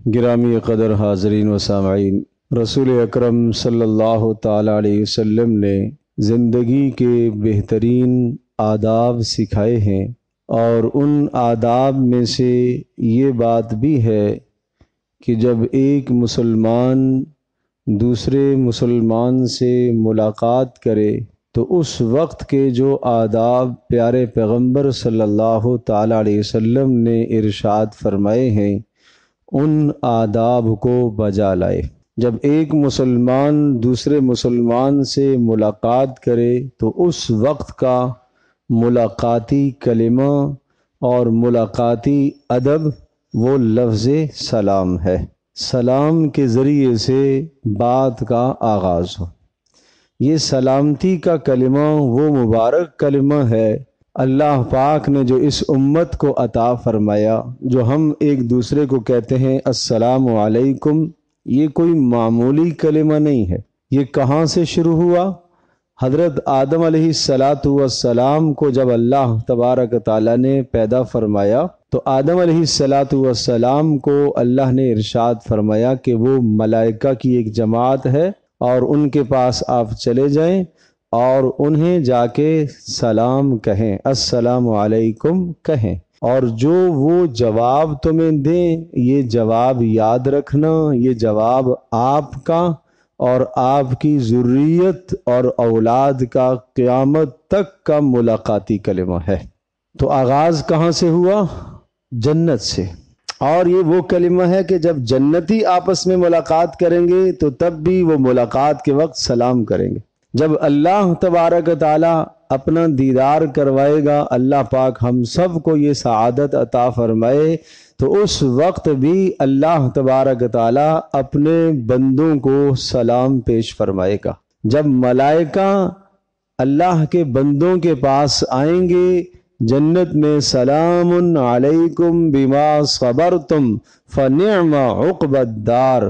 گرامی قدر حاضرین و سامعین، رسول اکرم صلی اللہ تعالیٰ علیہ وسلم نے زندگی کے بہترین آداب سکھائے ہیں، اور ان آداب میں سے یہ بات بھی ہے کہ جب ایک مسلمان دوسرے مسلمان سے ملاقات کرے تو اس وقت کے جو آداب پیارے پیغمبر صلی اللہ تعالیٰ علیہ وسلم نے ارشاد فرمائے ہیں ان آداب کو بجا لائے۔ جب ایک مسلمان دوسرے مسلمان سے ملاقات کرے تو اس وقت کا ملاقاتی کلمہ اور ملاقاتی ادب وہ لفظ سلام ہے۔ سلام کے ذریعے سے بات کا آغاز ہو۔ یہ سلامتی کا کلمہ وہ مبارک کلمہ ہے اللہ پاک نے جو اس امت کو عطا فرمایا، جو ہم ایک دوسرے کو کہتے ہیں السلام علیکم۔ یہ کوئی معمولی کلمہ نہیں ہے۔ یہ کہاں سے شروع ہوا؟ حضرت آدم علیہ السلام کو جب اللہ تبارک تعالیٰ نے پیدا فرمایا تو آدم علیہ السلام کو اللہ نے ارشاد فرمایا کہ وہ ملائکہ کی ایک جماعت ہے اور ان کے پاس آپ چلے جائیں اور انہیں جا کے سلام کہیں، السلام علیکم کہیں، اور جو وہ جواب تمہیں دیں یہ جواب یاد رکھنا، یہ جواب آپ کا اور آپ کی ذریت اور اولاد کا قیامت تک کا ملاقاتی کلمہ ہے۔ تو آغاز کہاں سے ہوا؟ جنت سے۔ اور یہ وہ کلمہ ہے کہ جب جنتی آپس میں ملاقات کریں گے تو تب بھی وہ ملاقات کے وقت سلام کریں گے۔ جب اللہ تبارک تعالیٰ اپنا دیدار کروائے گا، اللہ پاک ہم سب کو یہ سعادت عطا فرمائے، تو اس وقت بھی اللہ تبارک تعالیٰ اپنے بندوں کو سلام پیش فرمائے گا۔ جب ملائکہ اللہ کے بندوں کے پاس آئیں گے جنت میں، سلام علیکم بما صبرتم فنعم عقبی الدار،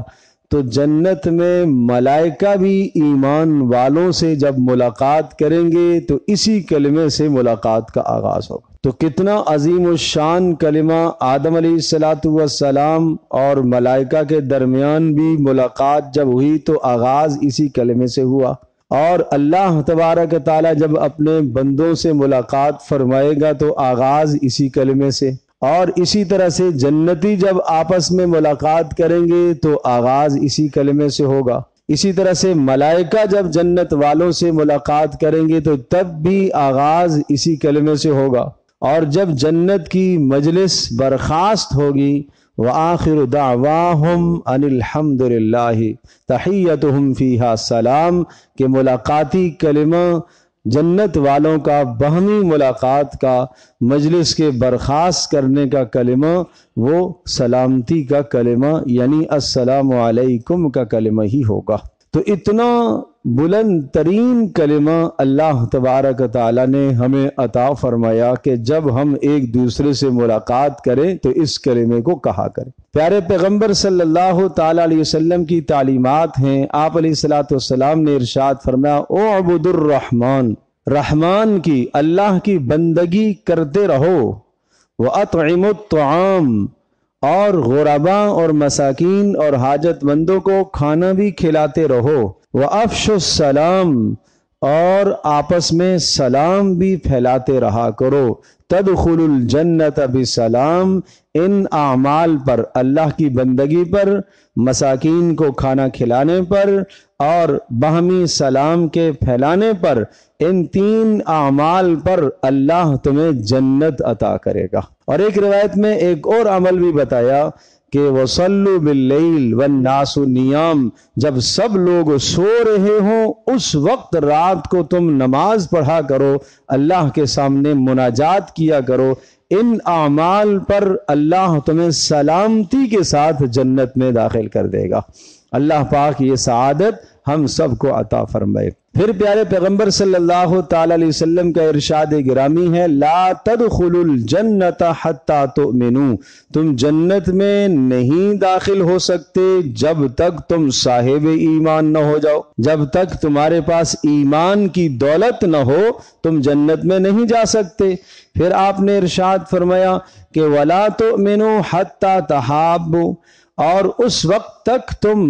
تو جنت میں ملائکہ بھی ایمان والوں سے جب ملاقات کریں گے تو اسی کلمے سے ملاقات کا آغاز ہوگا۔ تو کتنا عظیم الشان کلمہ! آدم علیہ السلام اور ملائکہ کے درمیان بھی ملاقات جب ہوئی تو آغاز اسی کلمے سے ہوا، اور اللہ تبارک تعالیٰ جب اپنے بندوں سے ملاقات فرمائے گا تو آغاز اسی کلمے سے، اور اسی طرح سے جنتی جب آپس میں ملاقات کریں گے تو آغاز اسی کلمے سے ہوگا۔ اسی طرح سے ملائکہ جب جنت والوں سے ملاقات کریں گے تو تب بھی آغاز اسی کلمے سے ہوگا، اور جب جنت کی مجلس برخاست ہوگی وآخر دعواہم ان الحمد للہ تحیتہم فیہا سلام، کہ ملاقاتی کلمہ جنت والوں کا باہمی ملاقات کا مجلس کے برخاست کرنے کا کلمہ وہ سلامتی کا کلمہ یعنی السلام علیکم کا کلمہ ہی ہوگا۔ تو اتنا بلند ترین کلمہ اللہ تبارک تعالیٰ نے ہمیں عطا فرمایا کہ جب ہم ایک دوسرے سے ملاقات کریں تو اس کلمے کو کہا کریں۔ پیارے پیغمبر صلی اللہ تعالیٰ علیہ وسلم کی تعلیمات ہیں۔ آپ علیہ السلام نے ارشاد فرمایا اعبد الرحمن، رحمان کی اللہ کی بندگی کرتے رہو، وَأَطْعِمُ الطَّعَامِ، اور غرباء اور مساکین اور حاجت مندوں کو کھانا بھی کھلاتے رہو، وَأَفْشُ السَّلَامِ، اور آپس میں سلام بھی پھیلاتے رہا کرو، تدخل الجنت بسلام، ان اعمال پر، اللہ کی بندگی پر، مساکین کو کھانا کھلانے پر اور باہمی سلام کے پھیلانے پر، ان تین اعمال پر اللہ تمہیں جنت عطا کرے گا۔ اور ایک روایت میں ایک اور عمل بھی بتایا کہ وَصَلُّوا بِاللَّيْلِ وَالنَّاسُ نِيَامٌ، جب سب لوگ سو رہے ہوں اس وقت رات کو تم نماز پڑھا کرو، اللہ کے سامنے مناجات کیا کرو، ان اعمال پر اللہ تمہیں سلامتی کے ساتھ جنت میں داخل کر دے گا۔ اللہ پاک یہ سعادت ہم سب کو عطا فرمائے۔ پھر پیارے پیغمبر صلی اللہ تعالیٰ علیہ وسلم کا ارشاد گرامی ہے لا تدخلوا الجنت حتی تؤمنوا، تم جنت میں نہیں داخل ہو سکتے جب تک تم صاحب ایمان نہ ہو جاؤ، جب تک تمہارے پاس ایمان کی دولت نہ ہو تم جنت میں نہیں جا سکتے۔ پھر آپ نے ارشاد فرمایا کہ ولا تؤمنوا حتی تحابوا، اور اس وقت تک تم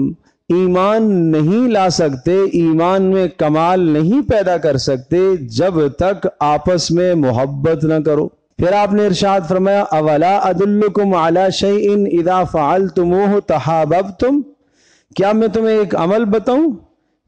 ایمان نہیں لا سکتے، ایمان میں کمال نہیں پیدا کر سکتے جب تک آپس میں محبت نہ کرو۔ پھر آپ نے ارشاد فرمایا اولا ادلکم علی شیء اذا فعلتموہ تحاببتم، کیا میں تمہیں ایک عمل بتاؤں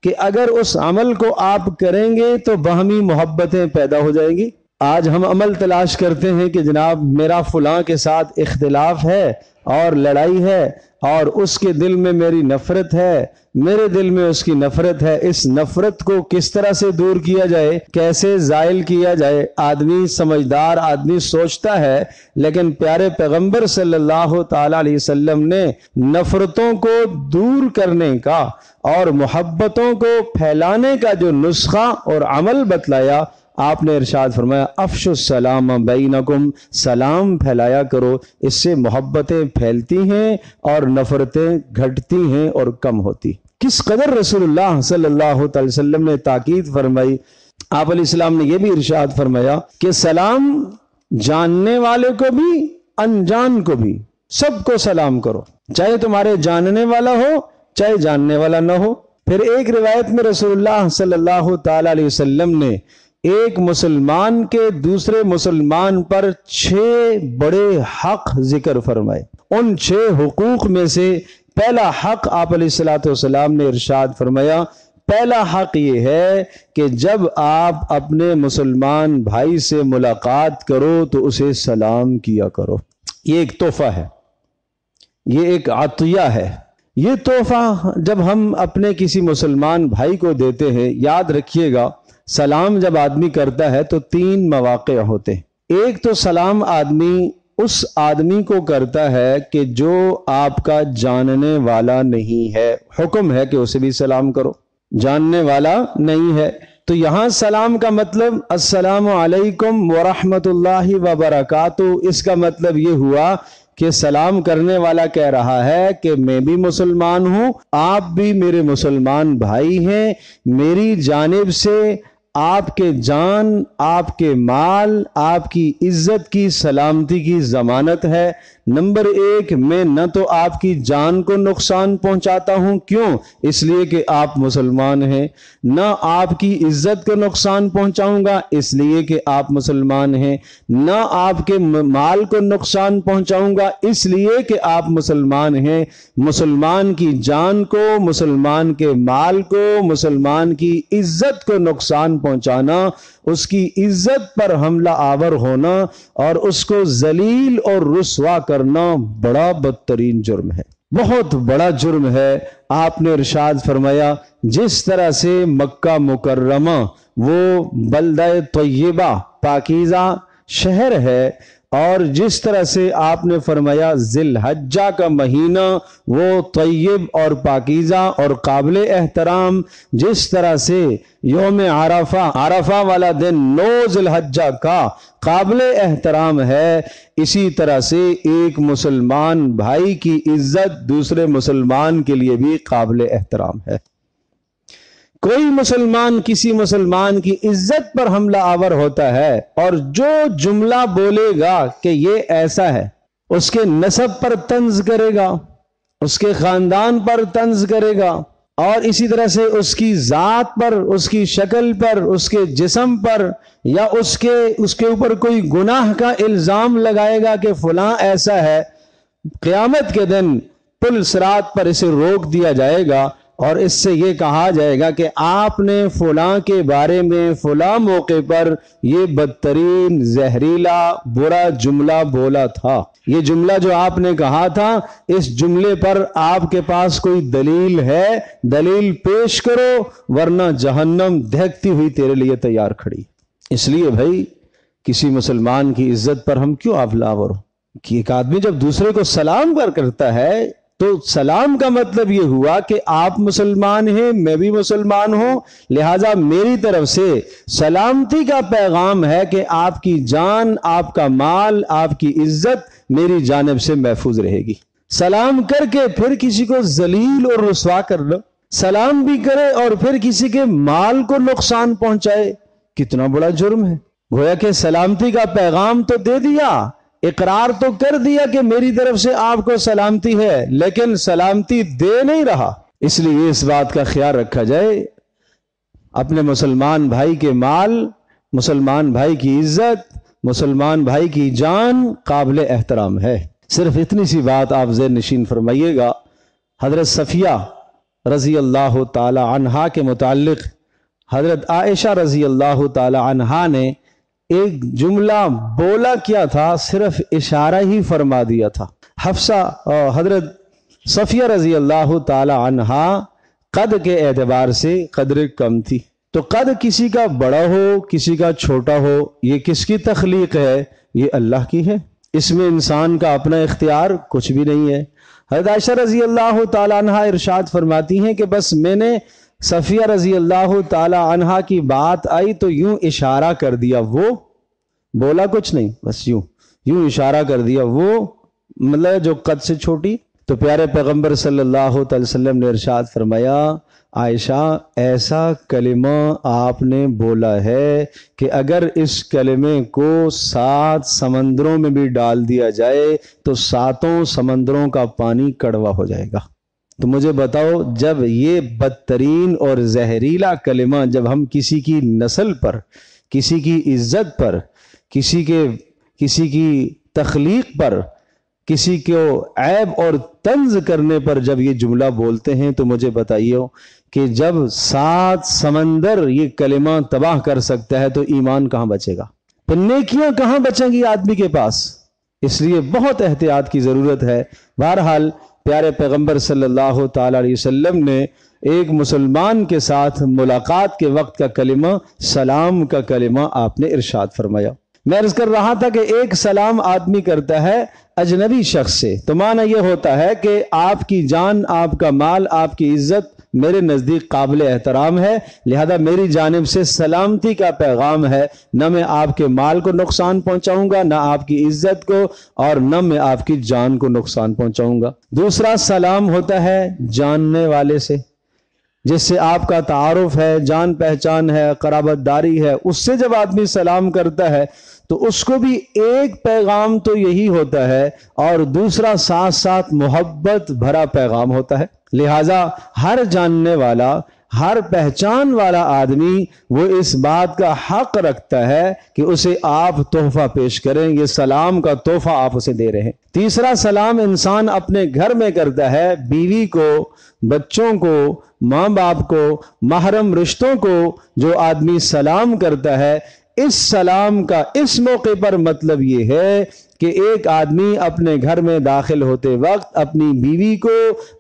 کہ اگر اس عمل کو آپ کریں گے تو باہمی محبتیں پیدا ہو جائیں گی۔ آج ہم عمل تلاش کرتے ہیں کہ جناب میرا فلاں کے ساتھ اختلاف ہے اور لڑائی ہے اور اس کے دل میں میری نفرت ہے، میرے دل میں اس کی نفرت ہے، اس نفرت کو کس طرح سے دور کیا جائے، کیسے زائل کیا جائے۔ آدمی سمجھدار آدمی سوچتا ہے، لیکن پیارے پیغمبر صلی اللہ تعالی علیہ وسلم نے نفرتوں کو دور کرنے کا اور محبتوں کو پھیلانے کا جو نسخہ اور عمل بتلایا، آپ نے ارشاد فرمایا افشوا السلام بینکم، سلام پھیلایا کرو، اس سے محبتیں پھیلتی ہیں اور نفرتیں گھٹتی ہیں اور کم ہوتی۔ کس قدر رسول اللہ صلی اللہ علیہ وسلم نے تاکید فرمائی۔ آپ علیہ السلام نے یہ بھی ارشاد فرمایا کہ سلام جاننے والے کو بھی انجان کو بھی سب کو سلام کرو، چاہے تمہارے جاننے والا ہو چاہے جاننے والا نہ ہو۔ پھر ایک روایت میں رسول اللہ صلی اللہ تعالی علیہ وسلم نے ایک مسلمان کے دوسرے مسلمان پر 6 بڑے حق ذکر فرمائے۔ ان 6 حقوق میں سے پہلا حق آپ علیہ السلام نے ارشاد فرمایا، پہلا حق یہ ہے کہ جب آپ اپنے مسلمان بھائی سے ملاقات کرو تو اسے سلام کیا کرو۔ یہ ایک تحفہ ہے، یہ ایک عطیہ ہے۔ یہ تحفہ جب ہم اپنے کسی مسلمان بھائی کو دیتے ہیں، یاد رکھیے گا سلام جب آدمی کرتا ہے تو 3 مواقع ہوتے ہیں۔ ایک تو سلام آدمی اس آدمی کو کرتا ہے کہ جو آپ کا جاننے والا نہیں ہے، حکم ہے کہ اسے بھی سلام کرو، جاننے والا نہیں ہے۔ تو یہاں سلام کا مطلب السلام علیکم ورحمۃ اللہ وبرکاتہ، اس کا مطلب یہ ہوا کہ سلام کرنے والا کہہ رہا ہے کہ میں بھی مسلمان ہوں، آپ بھی میرے مسلمان بھائی ہیں، میری جانب سے آپ کے جان، آپ کے مال، آپ کی عزت کی سلامتی کی ضمانت ہے۔ نمبر 1، میں نہ تو آپ کی جان کو نقصان پہنچاتا ہوں، کیوں؟ اس لیے کہ آپ مسلمان ہیں، نہ آپ کی عزت کو نقصان پہنچاؤں گا اس لیے کہ آپ مسلمان ہیں، نہ آپ کے مال کو نقصان پہنچاؤں گا اس لیے کہ آپ مسلمان ہیں۔ مسلمان کی جان کو، مسلمان کے مال کو، مسلمان کی عزت کو نقصان پہنچانا، اس کی عزت پر حملہ آور ہونا اور اس کو ذلیل اور رسوا کرنا بڑا بدترین جرم ہے، بہت بڑا جرم ہے۔ آپ نے ارشاد فرمایا جس طرح سے مکہ مکرمہ وہ بلدہ طیبہ پاکیزہ شہر ہے، اور جس طرح سے آپ نے فرمایا ذی الحجہ کا مہینہ وہ طیب اور پاکیزہ اور قابل احترام، جس طرح سے یوم عرفہ والا دن 9 ذی الحجہ کا قابل احترام ہے، اسی طرح سے ایک مسلمان بھائی کی عزت دوسرے مسلمان کے لیے بھی قابل احترام ہے۔ کوئی مسلمان کسی مسلمان کی عزت پر حملہ آور ہوتا ہے اور جو جملہ بولے گا کہ یہ ایسا ہے، اس کے نسب پر طنز کرے گا، اس کے خاندان پر طنز کرے گا، اور اسی طرح سے اس کی ذات پر، اس کی شکل پر، اس کے جسم پر، یا اس کے اوپر کوئی گناہ کا الزام لگائے گا کہ فلاں ایسا ہے، قیامت کے دن پل صراط پر اسے روک دیا جائے گا اور اس سے یہ کہا جائے گا کہ آپ نے فلاں کے بارے میں فلاں موقع پر یہ بدترین زہریلا برا جملہ بولا تھا، یہ جملہ جو آپ نے کہا تھا اس جملے پر آپ کے پاس کوئی دلیل ہے، دلیل پیش کرو ورنہ جہنم دہکتی ہوئی تیرے لیے تیار کھڑی۔ اس لیے بھائی کسی مسلمان کی عزت پر ہم کیوں آور ہو کہ ایک آدمی جب دوسرے کو سلام کرتا ہے تو سلام کا مطلب یہ ہوا کہ آپ مسلمان ہیں، میں بھی مسلمان ہوں، لہٰذا میری طرف سے سلامتی کا پیغام ہے کہ آپ کی جان، آپ کا مال، آپ کی عزت میری جانب سے محفوظ رہے گی۔ سلام کر کے پھر کسی کو ذلیل اور رسوا کر لو، سلام بھی کرے اور پھر کسی کے مال کو نقصان پہنچائے، کتنا بڑا جرم ہے۔ گویا کہ سلامتی کا پیغام تو دے دیا اقرار تو کر دیا کہ میری طرف سے آپ کو سلامتی ہے، لیکن سلامتی دے نہیں رہا۔ اس لیے اس بات کا خیال رکھا جائے، اپنے مسلمان بھائی کے مال، مسلمان بھائی کی عزت، مسلمان بھائی کی جان قابل احترام ہے۔ صرف اتنی سی بات آپ ذہن نشین فرمائیے گا، حضرت صفیہ رضی اللہ تعالی عنہا کے متعلق حضرت عائشہ رضی اللہ تعالی عنہا نے ایک جملہ بولا کیا تھا، صرف اشارہ ہی فرما دیا تھا۔ حضرت صفیہ رضی اللہ تعالی عنہا قد کے اعتبار سے قدر کم تھی، تو قد کسی کا بڑا ہو کسی کا چھوٹا ہو، یہ کس کی تخلیق ہے؟ یہ اللہ کی ہے، اس میں انسان کا اپنا اختیار کچھ بھی نہیں ہے۔ حضرت عائشہ رضی اللہ تعالی عنہا ارشاد فرماتی ہیں کہ بس میں نے صفیہ رضی اللہ تعالی عنہا کی بات آئی تو یوں اشارہ کر دیا، وہ بولا کچھ نہیں، بس یوں اشارہ کر دیا، وہ مطلب جو قد سے چھوٹی۔ تو پیارے پیغمبر صلی اللہ تعالی وسلم نے ارشاد فرمایا، عائشہ ایسا کلمہ آپ نے بولا ہے کہ اگر اس کلمے کو 7 سمندروں میں بھی ڈال دیا جائے تو 7 سمندروں کا پانی کڑوا ہو جائے گا۔ تو مجھے بتاؤ، جب یہ بدترین اور زہریلا کلمہ جب ہم کسی کی نسل پر، کسی کی عزت پر، کسی کی تخلیق پر، کسی کو عیب اور طنز کرنے پر جب یہ جملہ بولتے ہیں، تو مجھے بتائیے کہ جب 7 سمندر یہ کلمہ تباہ کر سکتا ہے تو ایمان کہاں بچے گا؟ پھر نیکیاں کہاں بچیں گی آدمی کے پاس؟ اس لیے بہت احتیاط کی ضرورت ہے۔ بہرحال پیارے پیغمبر صلی اللہ تعالی علیہ وسلم نے ایک مسلمان کے ساتھ ملاقات کے وقت کا کلمہ، سلام کا کلمہ آپ نے ارشاد فرمایا۔ میں عرض کر رہا تھا کہ ایک سلام آدمی کرتا ہے اجنبی شخص سے، تو معنی یہ ہوتا ہے کہ آپ کی جان، آپ کا مال، آپ کی عزت میرے نزدیک قابل احترام ہے، لہذا میری جانب سے سلامتی کا پیغام ہے، نہ میں آپ کے مال کو نقصان پہنچاؤں گا، نہ آپ کی عزت کو، اور نہ میں آپ کی جان کو نقصان پہنچاؤں گا۔ دوسرا سلام ہوتا ہے جاننے والے سے، جس سے آپ کا تعارف ہے، جان پہچان ہے، قرابت داری ہے، اس سے جب آدمی سلام کرتا ہے تو اس کو بھی ایک پیغام تو یہی ہوتا ہے، اور دوسرا ساتھ ساتھ محبت بھرا پیغام ہوتا ہے۔ لہٰذا ہر جاننے والا، ہر پہچان والا آدمی وہ اس بات کا حق رکھتا ہے کہ اسے آپ تحفہ پیش کریں، یہ سلام کا تحفہ آپ اسے دے رہے ہیں۔ تیسرا سلام انسان اپنے گھر میں کرتا ہے، بیوی کو، بچوں کو، ماں باپ کو، محرم رشتوں کو جو آدمی سلام کرتا ہے، اس سلام کا اس موقع پر مطلب یہ ہے کہ ایک آدمی اپنے گھر میں داخل ہوتے وقت اپنی بیوی کو،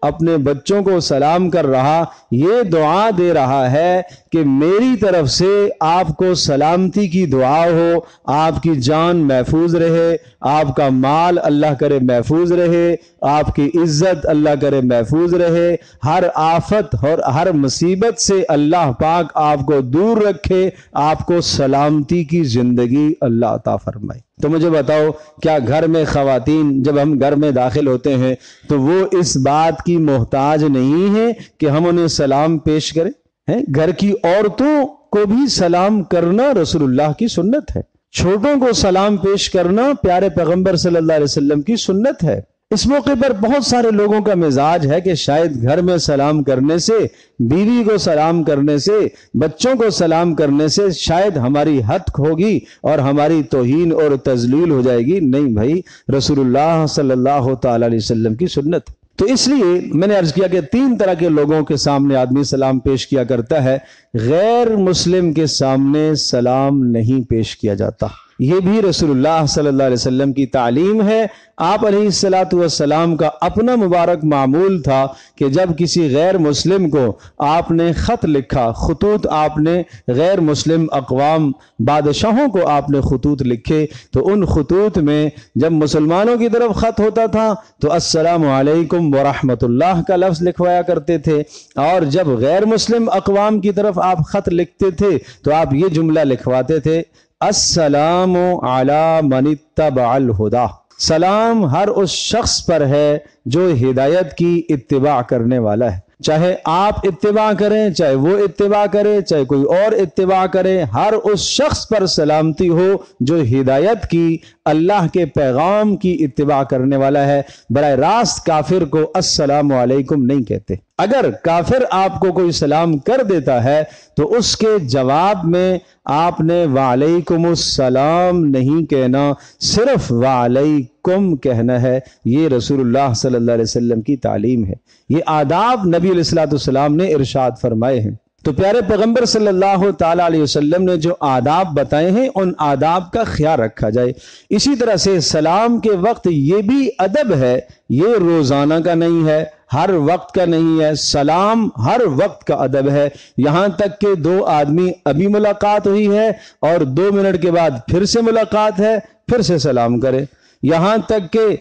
اپنے بچوں کو سلام کر رہا، یہ دعا دے رہا ہے کہ میری طرف سے آپ کو سلامتی کی دعا ہو، آپ کی جان محفوظ رہے، آپ کا مال اللہ کرے محفوظ رہے، آپ کی عزت اللہ کرے محفوظ رہے، ہر آفت اور ہر مصیبت سے اللہ پاک آپ کو دور رکھے، آپ کو سلامتی کی زندگی اللہ عطا فرمائے۔ تو مجھے بتاؤ، کیا گھر میں خواتین جب ہم گھر میں داخل ہوتے ہیں تو وہ اس بات کی محتاج نہیں ہے کہ ہم انہیں سلام پیش کریں؟ گھر کی عورتوں کو بھی سلام کرنا رسول اللہ کی سنت ہے، چھوٹوں کو سلام پیش کرنا پیارے پیغمبر صلی اللہ علیہ وسلم کی سنت ہے۔ اس موقع پر بہت سارے لوگوں کا مزاج ہے کہ شاید گھر میں سلام کرنے سے، بیوی کو سلام کرنے سے، بچوں کو سلام کرنے سے شاید ہماری حق ہوگی اور ہماری توہین اور تذلیل ہو جائے گی۔ نہیں بھائی، رسول اللہ صلی اللہ تعالی علیہ وسلم کی سنت۔ تو اس لیے میں نے عرض کیا کہ 3 طرح کے لوگوں کے سامنے آدمی سلام پیش کیا کرتا ہے، غیر مسلم کے سامنے سلام نہیں پیش کیا جاتا۔ یہ بھی رسول اللہ صلی اللہ علیہ وسلم کی تعلیم ہے۔ آپ علیہ الصلوۃ والسلام کا اپنا مبارک معمول تھا کہ جب کسی غیر مسلم کو آپ نے خط لکھا، خطوط آپ نے غیر مسلم اقوام، بادشاہوں کو آپ نے خطوط لکھے، تو ان خطوط میں جب مسلمانوں کی طرف خط ہوتا تھا تو السلام علیکم ورحمۃ اللہ کا لفظ لکھوایا کرتے تھے، اور جب غیر مسلم اقوام کی طرف آپ خط لکھتے تھے تو آپ یہ جملہ لکھواتے تھے، السلام علی من اتبع الہدی، سلام ہر اس شخص پر ہے جو ہدایت کی اتباع کرنے والا ہے۔ چاہے آپ اتباع کریں، چاہے وہ اتباع کرے، چاہے کوئی اور اتباع کرے، ہر اس شخص پر سلامتی ہو جو ہدایت کی، اللہ کے پیغام کی اتباع کرنے والا ہے۔ براہ راست کافر کو السلام علیکم نہیں کہتے۔ اگر کافر آپ کو کوئی سلام کر دیتا ہے تو اس کے جواب میں آپ نے وعلیکم السلام نہیں کہنا، صرف وعلیکم کہنا ہے۔ یہ رسول اللہ صلی اللہ علیہ وسلم کی تعلیم ہے، یہ آداب نبی علیہ الصلوۃ والسلام نے ارشاد فرمائے ہیں۔ تو پیارے پیغمبر صلی اللہ تعالی علیہ وسلم نے جو آداب بتائے ہیں ان آداب کا خیال رکھا جائے۔ اسی طرح سے سلام کے وقت یہ بھی ادب ہے، یہ روزانہ کا نہیں ہے، ہر وقت کا نہیں ہے، سلام ہر وقت کا ادب ہے۔ یہاں تک کہ دو آدمی ابھی ملاقات ہوئی ہے اور 2 منٹ کے بعد پھر سے ملاقات ہے، پھر سے سلام کرے۔ یہاں تک کہ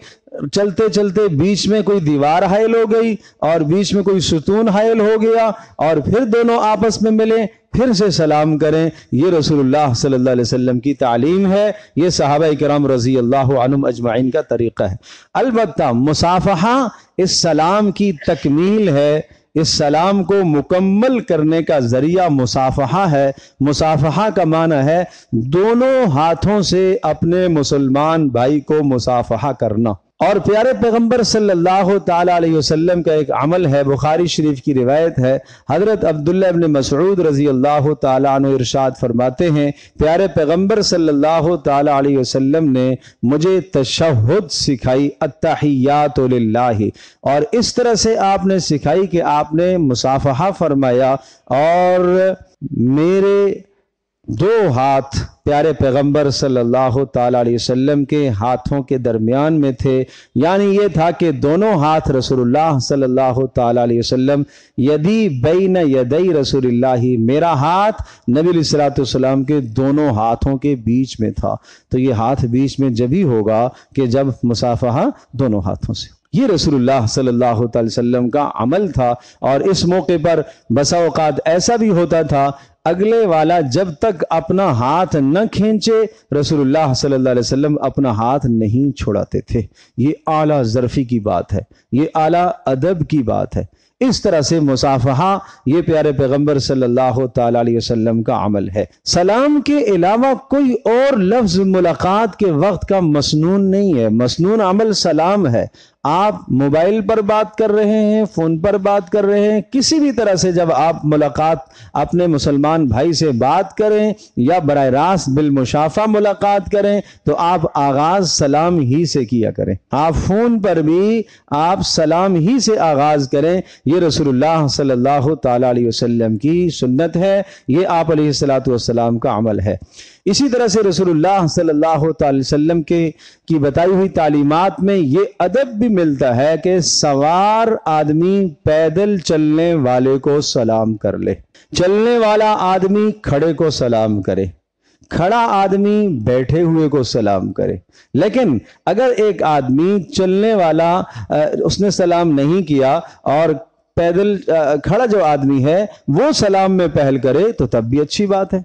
چلتے چلتے بیچ میں کوئی دیوار حائل ہو گئی اور بیچ میں کوئی ستون حائل ہو گیا اور پھر دونوں آپس میں ملیں، پھر سے سلام کریں۔ یہ رسول اللہ صلی اللہ علیہ وسلم کی تعلیم ہے، یہ صحابہ کرام رضی اللہ عنہم اجمعین کا طریقہ ہے۔ البتہ مصافحہ اس سلام کی تکمیل ہے، اس سلام کو مکمل کرنے کا ذریعہ مصافحہ ہے۔ مصافحہ کا معنی ہے دونوں ہاتھوں سے اپنے مسلمان بھائی کو مصافحہ کرنا۔ اور پیارے پیغمبر صلی اللہ تعالی علیہ وسلم کا ایک عمل ہے، بخاری شریف کی روایت ہے، حضرت عبداللہ ابن مسعود رضی اللہ تعالی عنہ ارشاد فرماتے ہیں، پیارے پیغمبر صلی اللہ تعالی علیہ وسلم نے مجھے تشہد سکھائی، التحیات للہ، اور اس طرح سے آپ نے سکھائی کہ آپ نے مصافحہ فرمایا اور میرے 2 ہاتھ پیارے پیغمبر صلی اللہ تعالی علیہ وسلم کے ہاتھوں کے درمیان میں تھے، یعنی یہ تھا کہ دونوں ہاتھ رسول اللہ صلی اللہ تعالی علیہ وسلم، یدی بین یدی رسول اللہ، میرا ہاتھ نبی علیہ الصلوۃ والسلام کے دونوں ہاتھوں کے بیچ میں تھا۔ تو یہ ہاتھ بیچ میں جب ہی ہوگا کہ جب مصافحہ دونوں ہاتھوں سے۔ یہ رسول اللہ صلی اللہ تعالی وسلم کا عمل تھا، اور اس موقع پر بسا اوقات ایسا بھی ہوتا تھا اگلے والا جب تک اپنا ہاتھ نہ کھینچے رسول اللہ صلی اللہ علیہ وسلم اپنا ہاتھ نہیں چھوڑاتے تھے۔ یہ اعلیٰ ظرفی کی بات ہے، یہ اعلیٰ ادب کی بات ہے۔ اس طرح سے مصافحہ یہ پیارے پیغمبر صلی اللہ تعالی علیہ وسلم کا عمل ہے۔ سلام کے علاوہ کوئی اور لفظ ملاقات کے وقت کا مسنون نہیں ہے، مسنون عمل سلام ہے۔ آپ موبائل پر بات کر رہے ہیں، فون پر بات کر رہے ہیں، کسی بھی طرح سے جب آپ ملاقات اپنے مسلمان بھائی سے بات کریں یا براہ راست بالمشافہ ملاقات کریں تو آپ آغاز سلام ہی سے کیا کریں۔ آپ فون پر بھی آپ سلام ہی سے آغاز کریں، یہ رسول اللہ صلی اللہ تعالی علیہ وسلم کی سنت ہے، یہ آپ علیہ الصلوۃ والسلام کا عمل ہے۔ اسی طرح سے رسول اللہ صلی اللہ تعالی وسلم کی بتائی ہوئی تعلیمات میں یہ ادب بھی ملتا ہے کہ سوار آدمی پیدل چلنے والے کو سلام کر لے، چلنے والا آدمی کھڑے کو سلام کرے، کھڑا آدمی بیٹھے ہوئے کو سلام کرے۔ لیکن اگر ایک آدمی چلنے والا اس نے سلام نہیں کیا اور پیدل کھڑا جو آدمی ہے وہ سلام میں پہل کرے تو تب بھی اچھی بات ہے۔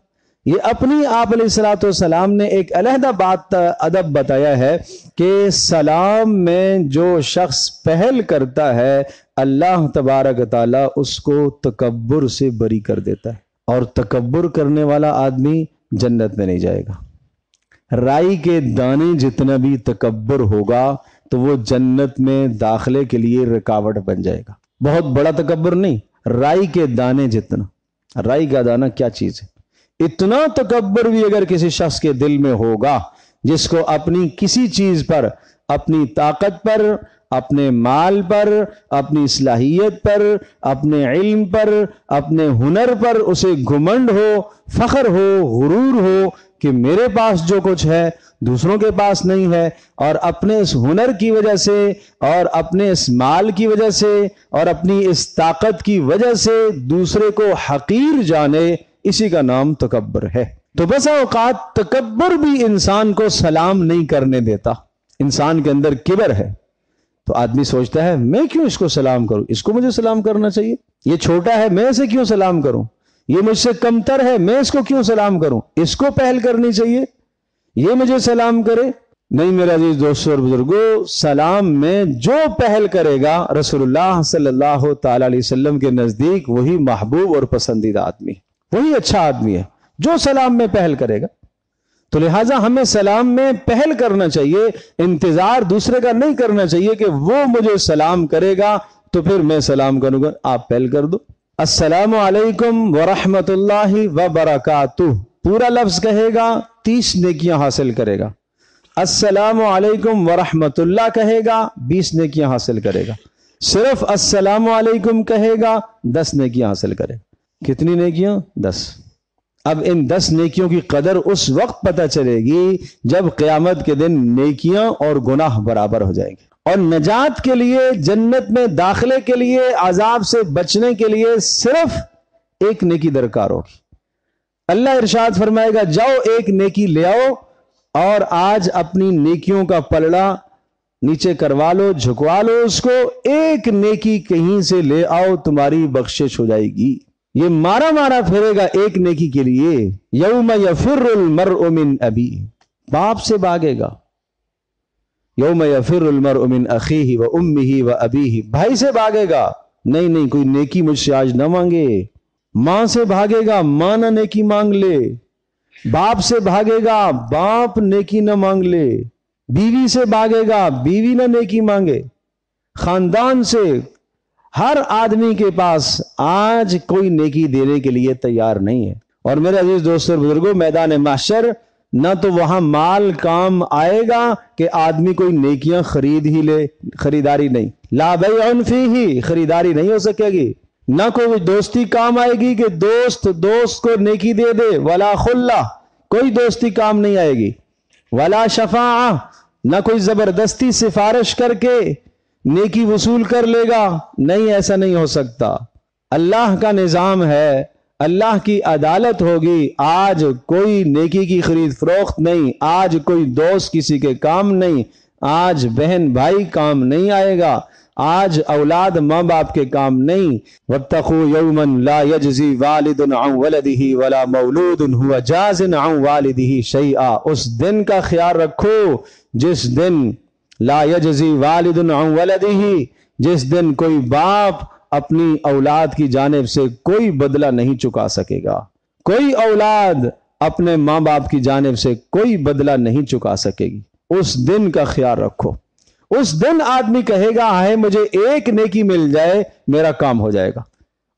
یہ اپنی آپ علیہ الصلوۃ والسلام نے ایک علیحدہ بات ادب بتایا ہے کہ سلام میں جو شخص پہل کرتا ہے اللہ تبارک تعالیٰ اس کو تکبر سے بری کر دیتا ہے، اور تکبر کرنے والا آدمی جنت میں نہیں جائے گا۔ رائی کے دانے جتنا بھی تکبر ہوگا تو وہ جنت میں داخلے کے لیے رکاوٹ بن جائے گا۔ بہت بڑا تکبر نہیں، رائی کے دانے جتنا۔ رائی کا دانہ کیا چیز ہے؟ اتنا تکبر بھی اگر کسی شخص کے دل میں ہوگا جس کو اپنی کسی چیز پر، اپنی طاقت پر، اپنے مال پر، اپنی صلاحیت پر، اپنے علم پر، اپنے ہنر پر اسے گھمنڈ ہو، فخر ہو، غرور ہو کہ میرے پاس جو کچھ ہے دوسروں کے پاس نہیں ہے، اور اپنے اس ہنر کی وجہ سے اور اپنے اس مال کی وجہ سے اور اپنی اس طاقت کی وجہ سے دوسرے کو حقیر جانے، اسی کا نام تکبر ہے۔ تو بسا اوقات تکبر بھی انسان کو سلام نہیں کرنے دیتا۔ انسان کے اندر کبر ہے تو آدمی سوچتا ہے میں کیوں اس کو سلام کروں، اس کو مجھے سلام کرنا چاہیے، یہ چھوٹا ہے میں اسے کیوں سلام کروں، یہ مجھ سے کمتر ہے میں اس کو کیوں سلام کروں، اس کو پہل کرنی چاہیے، یہ مجھے سلام کرے۔ نہیں میرے عزیز دوستوں اور بزرگوں، سلام میں جو پہل کرے گا رسول اللہ صلی اللہ تعالی علیہ وسلم کے نزدیک وہی محبوب اور پسندیدہ آدمی ہے، وہی اچھا آدمی ہے جو سلام میں پہل کرے گا۔ تو لہٰذا ہمیں سلام میں پہل کرنا چاہیے، انتظار دوسرے کا نہیں کرنا چاہیے کہ وہ مجھے سلام کرے گا تو پھر میں سلام کروں گا۔ آپ پہل کر دو، السلام علیکم ورحمۃ اللہ وبرکاتہ، پورا لفظ کہے گا 30 نیکیاں حاصل کرے گا۔ السلام علیکم ورحمۃ اللہ کہے گا 20 نیکیاں حاصل کرے گا۔ صرف السلام علیکم کہے گا 10 نیکیاں حاصل کرے گا۔ کتنی نیکیاں؟ 10۔ اب ان 10 نیکیوں کی قدر اس وقت پتہ چلے گی جب قیامت کے دن نیکیاں اور گناہ برابر ہو جائیں گے، اور نجات کے لیے، جنت میں داخلے کے لیے، عذاب سے بچنے کے لیے صرف ایک نیکی درکار ہوگی۔ اللہ ارشاد فرمائے گا جاؤ ایک نیکی لے آؤ، اور آج اپنی نیکیوں کا پلڑا نیچے کروا لو، جھکوا لو اس کو، ایک نیکی کہیں سے لے آؤ، تمہاری بخشش ہو جائے گی۔ یہ مارا مارا پھرے گا ایک نیکی کے لیے۔ یوم یفر المرء من ابیہ، باپ سے بھاگے گا۔ یوم یفر المرء من اخیہ و امہ و ابیہ، بھائی سے بھاگے گا، نہیں کوئی نیکی مجھ سے آج نہ مانگے۔ ماں سے بھاگے گا، ماں نہ نیکی مانگ لے۔ باپ سے بھاگے گا، باپ نیکی نہ مانگ لے۔ بیوی سے بھاگے گا، بیوی نہ نیکی مانگے۔ خاندان سے ہر آدمی کے پاس آج کوئی نیکی دینے کے لیے تیار نہیں ہے۔ اور میرے عزیز دوستوں اور بزرگوں، میدان محشر نہ تو وہاں مال کام آئے گا کہ آدمی کوئی نیکیاں خرید ہی لے، خریداری نہیں، لا بیع فیہ، خریداری نہیں ہو سکے گی۔ نہ کوئی دوستی کام آئے گی کہ دوست کو نیکی دے دے، ولا خلہ، کوئی دوستی کام نہیں آئے گی، ولا شفاعہ، نہ کوئی زبردستی سفارش کر کے نیکی وصول کر لے گا، نہیں، ایسا نہیں ہو سکتا۔ اللہ کا نظام ہے، اللہ کی عدالت ہوگی۔ آج کوئی نیکی کی خرید فروخت نہیں، آج کوئی دوست کسی کے کام نہیں، آج بہن بھائی کام نہیں آئے گا، آج اولاد ماں باپ کے کام نہیں۔ واتقوا یوما لا یجزی والد عن ولدہ ولا مولود هو جاز عن والدہ شیئا، اس دن کا خیال رکھو جس دن لا یجزی والد عن ولدہ، جس دن کوئی باپ اپنی اولاد کی جانب سے کوئی بدلہ نہیں چکا سکے گا، کوئی اولاد اپنے ماں باپ کی جانب سے کوئی بدلہ نہیں چکا سکے گی۔ اس دن کا خیال رکھو۔ اس دن آدمی کہے گا ہے مجھے ایک نیکی مل جائے میرا کام ہو جائے گا۔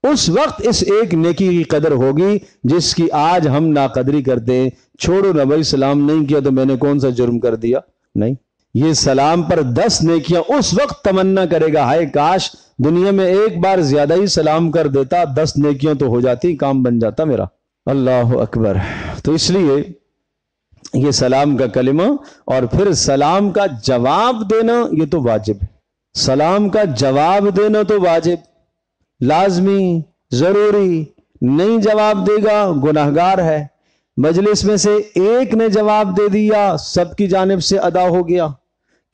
اس وقت اس ایک نیکی کی قدر ہوگی جس کی آج ہم ناقدری کرتے ہیں۔ چھوڑو نہ بھائی، سلام نہیں کیا تو میں نے کون سا جرم کر دیا؟ نہیں، یہ سلام پر 10 نیکیاں اس وقت تمنا کرے گا، ہائے کاش دنیا میں ایک بار زیادہ ہی سلام کر دیتا، 10 نیکیاں تو ہو جاتی، کام بن جاتا میرا۔ اللہ اکبر۔ تو اس لیے یہ سلام کا کلمہ اور پھر سلام کا جواب دینا یہ تو واجب ہے۔ سلام کا جواب دینا تو واجب، لازمی، ضروری، نہیں جواب دے گا گناہگار ہے۔ مجلس میں سے ایک نے جواب دے دیا، سب کی جانب سے ادا ہو گیا،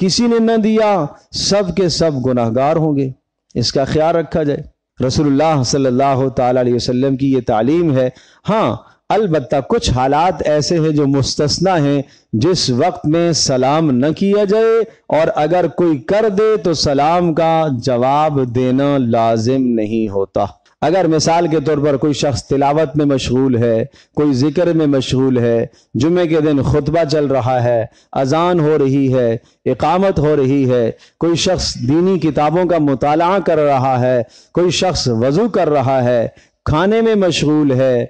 کسی نے نہ دیا، سب کے سب گناہگار ہوں گے۔ اس کا خیال رکھا جائے۔ رسول اللہ صلی اللہ تعالی علیہ وسلم کی یہ تعلیم ہے۔ ہاں البتہ کچھ حالات ایسے ہیں جو مستثنا ہیں، جس وقت میں سلام نہ کیا جائے، اور اگر کوئی کر دے تو سلام کا جواب دینا لازم نہیں ہوتا۔ اگر مثال کے طور پر کوئی شخص تلاوت میں مشغول ہے، کوئی ذکر میں مشغول ہے، جمعے کے دن خطبہ چل رہا ہے، اذان ہو رہی ہے، اقامت ہو رہی ہے، کوئی شخص دینی کتابوں کا مطالعہ کر رہا ہے، کوئی شخص وضو کر رہا ہے، کھانے میں مشغول ہے،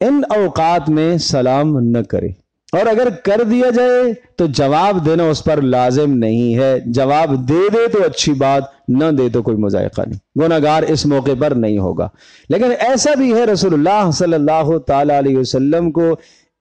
ان اوقات میں سلام نہ کرے، اور اگر کر دیا جائے تو جواب دینا اس پر لازم نہیں ہے۔ جواب دے دے تو اچھی بات، نہ دے تو کوئی مذائقہ نہیں، گناہگار اس موقع پر نہیں ہوگا۔ لیکن ایسا بھی ہے رسول اللہ صلی اللہ تعالی علیہ وسلم کو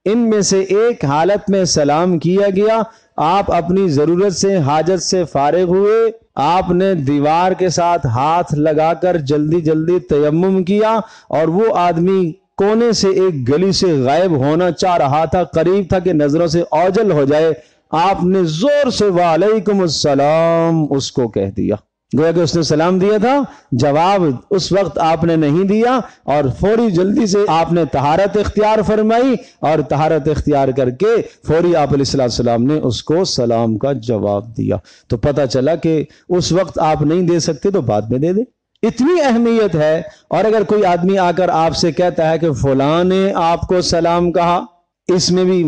ان میں سے ایک حالت میں سلام کیا گیا، آپ اپنی ضرورت سے، حاجت سے فارغ ہوئے، آپ نے دیوار کے ساتھ ہاتھ لگا کر جلدی جلدی تیمم کیا، اور وہ آدمی کونے سے ایک گلی سے غائب ہونا چاہ رہا تھا، قریب تھا کہ نظروں سے اوجھل ہو جائے، آپ نے زور سے وعلیکم السلام اس کو کہہ دیا۔ گویا کہ اس نے سلام دیا تھا، جواب اس وقت آپ نے نہیں دیا، اور فوری جلدی سے آپ نے طہارت اختیار فرمائی، اور طہارت اختیار کر کے فوری آپ علیہ السلام نے اس کو سلام کا جواب دیا۔ تو پتہ چلا کہ اس وقت آپ نہیں دے سکتے تو بعد میں دے دے، اتنی اہمیت ہے۔ اور اگر کوئی آدمی آ کر آپ سے کہتا ہے کہ فلاں نے آپ کو سلام کہا، اس میں بھی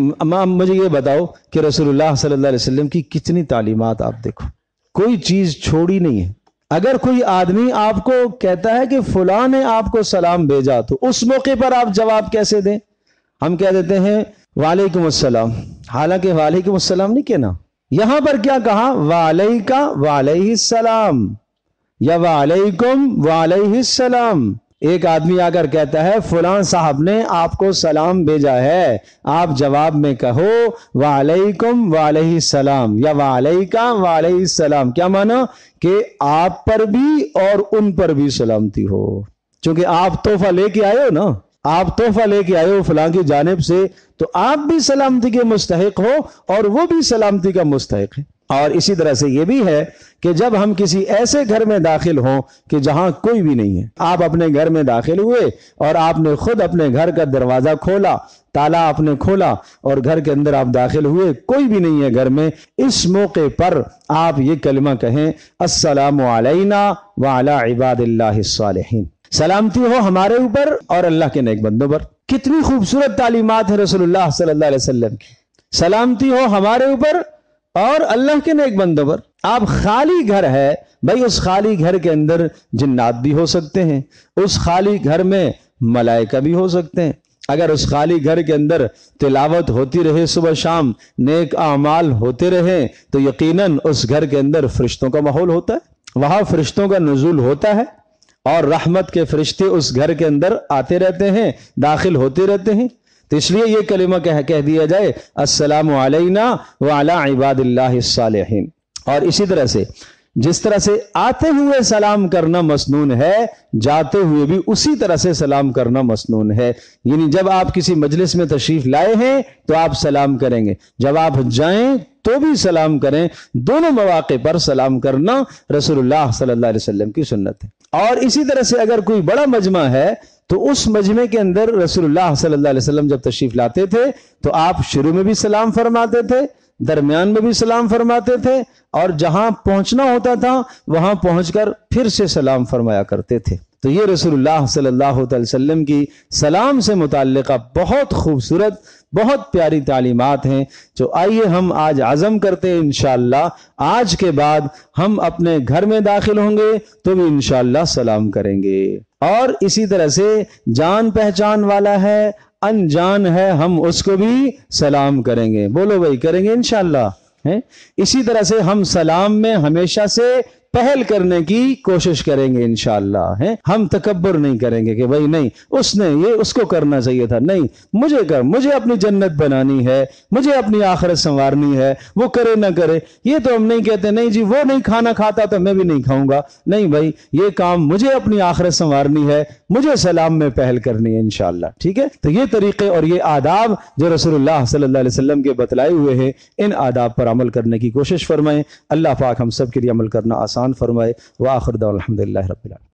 مجھے یہ بتاؤ کہ رسول اللہ صلی اللہ علیہ وسلم کی کتنی تعلیمات آپ دیکھو، کوئی چیز چھوڑی نہیں ہے۔ اگر کوئی آدمی آپ کو کہتا ہے کہ فلاں نے آپ کو سلام بھیجا، تو اس موقع پر آپ جواب کیسے دیں؟ ہم کہہ دیتے ہیں وعلیکم السلام، حالانکہ وعلیکم السلام نہیں کہنا، یہاں پر کیا کہا؟ وعلیکا وعلیہ السلام یا وعلیکم وعلیہ السلام۔ ایک آدمی آ کر کہتا ہے فلاں صاحب نے آپ کو سلام بھیجا ہے، آپ جواب میں کہو وعلیکم وعلیہ السلام یا وعلیکا وعلیہ السلام۔ کیا معنی؟ کہ آپ پر بھی اور ان پر بھی سلامتی ہو، چونکہ آپ تحفہ لے کے آئے ہو نا، آپ تحفہ لے کے آئے ہو فلاں کی جانب سے، تو آپ بھی سلامتی کے مستحق ہو اور وہ بھی سلامتی کا مستحق ہے۔ اور اسی طرح سے یہ بھی ہے کہ جب ہم کسی ایسے گھر میں داخل ہوں کہ جہاں کوئی بھی نہیں ہے، آپ اپنے گھر میں داخل ہوئے اور آپ نے خود اپنے گھر کا دروازہ کھولا، تالا آپ نے کھولا اور گھر کے اندر آپ داخل ہوئے، کوئی بھی نہیں ہے گھر میں، اس موقع پر آپ یہ کلمہ کہیں السلام علینا وعلی عباد اللہ الصالحین، سلامتی ہو ہمارے اوپر اور اللہ کے نیک بندوں پر۔ کتنی خوبصورت تعلیمات ہے رسول اللہ صلی اللہ علیہ وسلم کی، سلامتی ہو ہمارے اوپر اور اللہ کے نیک بندوں پر۔ آپ خالی گھر ہے بھائی، اس خالی گھر کے اندر جنات بھی ہو سکتے ہیں، اس خالی گھر میں ملائکہ بھی ہو سکتے ہیں۔ اگر اس خالی گھر کے اندر تلاوت ہوتی رہے صبح شام، نیک اعمال ہوتے رہیں، تو یقیناً اس گھر کے اندر فرشتوں کا ماحول ہوتا ہے، وہاں فرشتوں کا نزول ہوتا ہے، اور رحمت کے فرشتے اس گھر کے اندر آتے رہتے ہیں، داخل ہوتے رہتے ہیں۔ تو اس لیے یہ کلمہ کہہ دیا جائے السلام علینا وعلی عباد اللہ الصالحین۔ اور اسی طرح سے جس طرح سے آتے ہوئے سلام کرنا مسنون ہے، جاتے ہوئے بھی اسی طرح سے سلام کرنا مسنون ہے۔ یعنی جب آپ کسی مجلس میں تشریف لائے ہیں تو آپ سلام کریں گے، جب آپ جائیں تو بھی سلام کریں، دونوں مواقع پر سلام کرنا رسول اللہ صلی اللہ علیہ وسلم کی سنت ہے۔ اور اسی طرح سے اگر کوئی بڑا مجمع ہے تو اس مجمع کے اندر رسول اللہ صلی اللہ علیہ وسلم جب تشریف لاتے تھے تو آپ شروع میں بھی سلام فرماتے تھے، درمیان میں بھی سلام فرماتے تھے، اور جہاں پہنچنا ہوتا تھا وہاں پہنچ کر پھر سے سلام فرمایا کرتے تھے۔ تو یہ رسول اللہ صلی اللہ علیہ وسلم کی سلام سے متعلقہ بہت خوبصورت، بہت پیاری تعلیمات ہیں، جو آئیے ہم آج عزم کرتے ہیں انشاءاللہ آج کے بعد ہم اپنے گھر میں داخل ہوں گے تو بھی انشاءاللہ سلام کریں گے۔ اور اسی طرح سے جان پہچان والا ہے، انجان ہے، ہم اس کو بھی سلام کریں گے، بولو بھائی کریں گے انشاءاللہ۔ اسی طرح سے ہم سلام میں ہمیشہ سے پہل کرنے کی کوشش کریں گے انشاءاللہ۔ ہم تکبر نہیں کریں گے کہ بھائی نہیں اس نے یہ اس کو کرنا چاہیے تھا، نہیں مجھے اپنی جنت بنانی ہے، مجھے اپنی آخرت سنوارنی ہے، وہ کرے نہ کرے یہ تو ہم نہیں کہتے، نہیں جی وہ نہیں کھانا کھاتا تو میں بھی نہیں کھاؤں گا، نہیں بھائی یہ کام مجھے اپنی آخرت سنوارنی ہے، مجھے سلام میں پہل کرنی ہے انشاءاللہ، ٹھیک ہے۔ تو یہ طریقے اور یہ آداب جو رسول اللہ صلی اللہ علیہ وسلم کے بتلائے ہوئے ہیں، ان آداب پر عمل کرنے کی کوشش فرمائیں۔ اللہ پاک ہم سب کے لیے عمل کرنا آسان فرمائے۔ وآخر دعوانا الحمدللہ رب العالمین۔